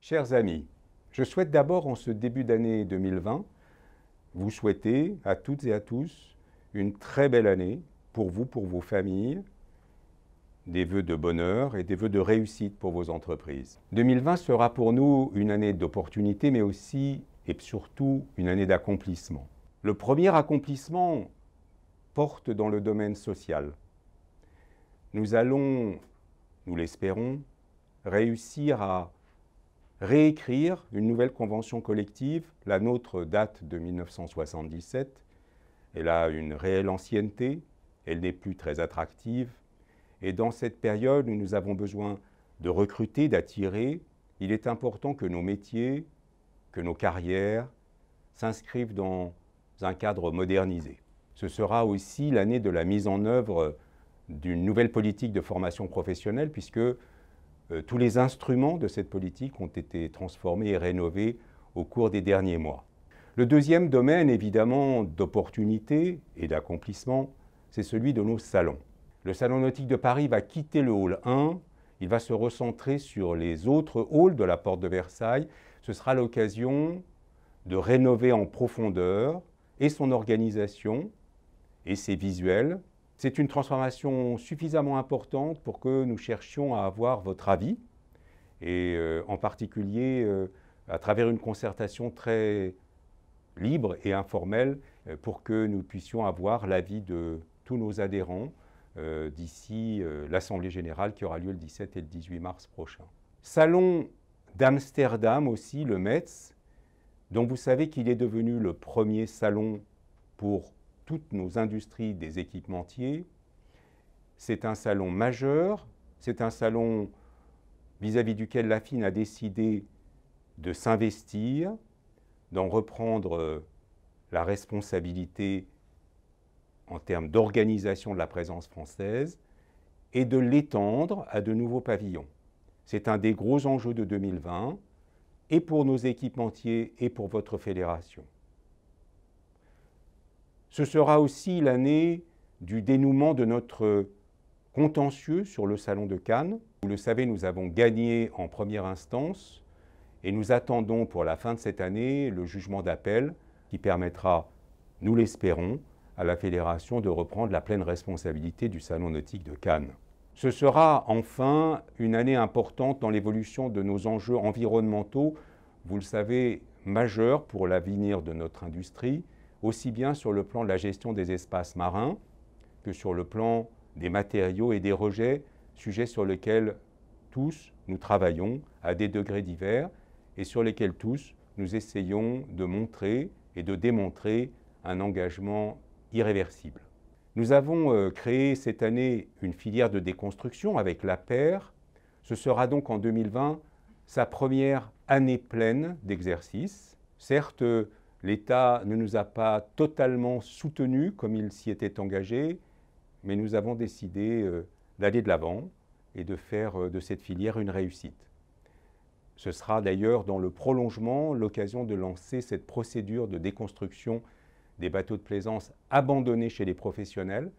Chers amis, je souhaite d'abord en ce début d'année 2020 vous souhaiter à toutes et à tous une très belle année pour vous, pour vos familles, des vœux de bonheur et des vœux de réussite pour vos entreprises. 2020 sera pour nous une année d'opportunité, mais aussi et surtout une année d'accomplissement. Le premier accomplissement porte dans le domaine social. Nous allons, nous l'espérons, réussir à réécrire une nouvelle convention collective. La nôtre date de 1977. Elle a une réelle ancienneté, elle n'est plus très attractive. Et dans cette période où nous avons besoin de recruter, d'attirer, il est important que nos métiers, que nos carrières s'inscrivent dans un cadre modernisé. Ce sera aussi l'année de la mise en œuvre d'une nouvelle politique de formation professionnelle, puisque tous les instruments de cette politique ont été transformés et rénovés au cours des derniers mois. Le deuxième domaine, évidemment, d'opportunité et d'accomplissement, c'est celui de nos salons. Le Salon nautique de Paris va quitter le hall 1, il va se recentrer sur les autres halls de la porte de Versailles. Ce sera l'occasion de rénover en profondeur et son organisation et ses visuels. C'est une transformation suffisamment importante pour que nous cherchions à avoir votre avis, et en particulier à travers une concertation très libre et informelle pour que nous puissions avoir l'avis de tous nos adhérents d'ici l'Assemblée générale qui aura lieu le 17 et le 18 mars prochain. Salon d'Amsterdam aussi, le Metz, dont vous savez qu'il est devenu le premier salon pour toutes nos industries des équipementiers. C'est un salon majeur, c'est un salon vis-à-vis duquel l'AFIN a décidé de s'investir, d'en reprendre la responsabilité en termes d'organisation de la présence française et de l'étendre à de nouveaux pavillons. C'est un des gros enjeux de 2020 et pour nos équipementiers et pour votre fédération. Ce sera aussi l'année du dénouement de notre contentieux sur le Salon de Cannes. Vous le savez, nous avons gagné en première instance et nous attendons pour la fin de cette année le jugement d'appel qui permettra, nous l'espérons, à la Fédération de reprendre la pleine responsabilité du Salon nautique de Cannes. Ce sera enfin une année importante dans l'évolution de nos enjeux environnementaux, vous le savez, majeurs pour l'avenir de notre industrie, aussi bien sur le plan de la gestion des espaces marins que sur le plan des matériaux et des rejets, sujets sur lesquels tous nous travaillons à des degrés divers et sur lesquels tous nous essayons de montrer et de démontrer un engagement irréversible. Nous avons créé cette année une filière de déconstruction avec l'APER. Ce sera donc en 2020 sa première année pleine d'exercice. Certes, l'État ne nous a pas totalement soutenus comme il s'y était engagé, mais nous avons décidé d'aller de l'avant et de faire de cette filière une réussite. Ce sera d'ailleurs dans le prolongement l'occasion de lancer cette procédure de déconstruction des bateaux de plaisance abandonnés chez les professionnels,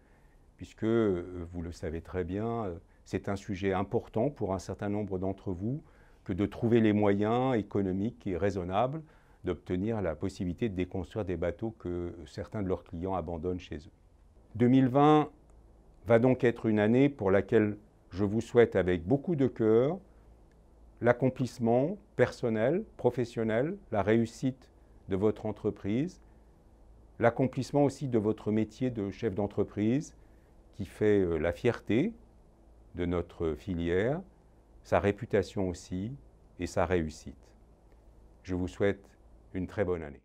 puisque, vous le savez très bien, c'est un sujet important pour un certain nombre d'entre vous que de trouver les moyens économiques et raisonnables d'obtenir la possibilité de déconstruire des bateaux que certains de leurs clients abandonnent chez eux. 2020 va donc être une année pour laquelle je vous souhaite avec beaucoup de cœur l'accomplissement personnel, professionnel, la réussite de votre entreprise, l'accomplissement aussi de votre métier de chef d'entreprise qui fait la fierté de notre filière, sa réputation aussi et sa réussite. Je vous souhaite une très bonne année.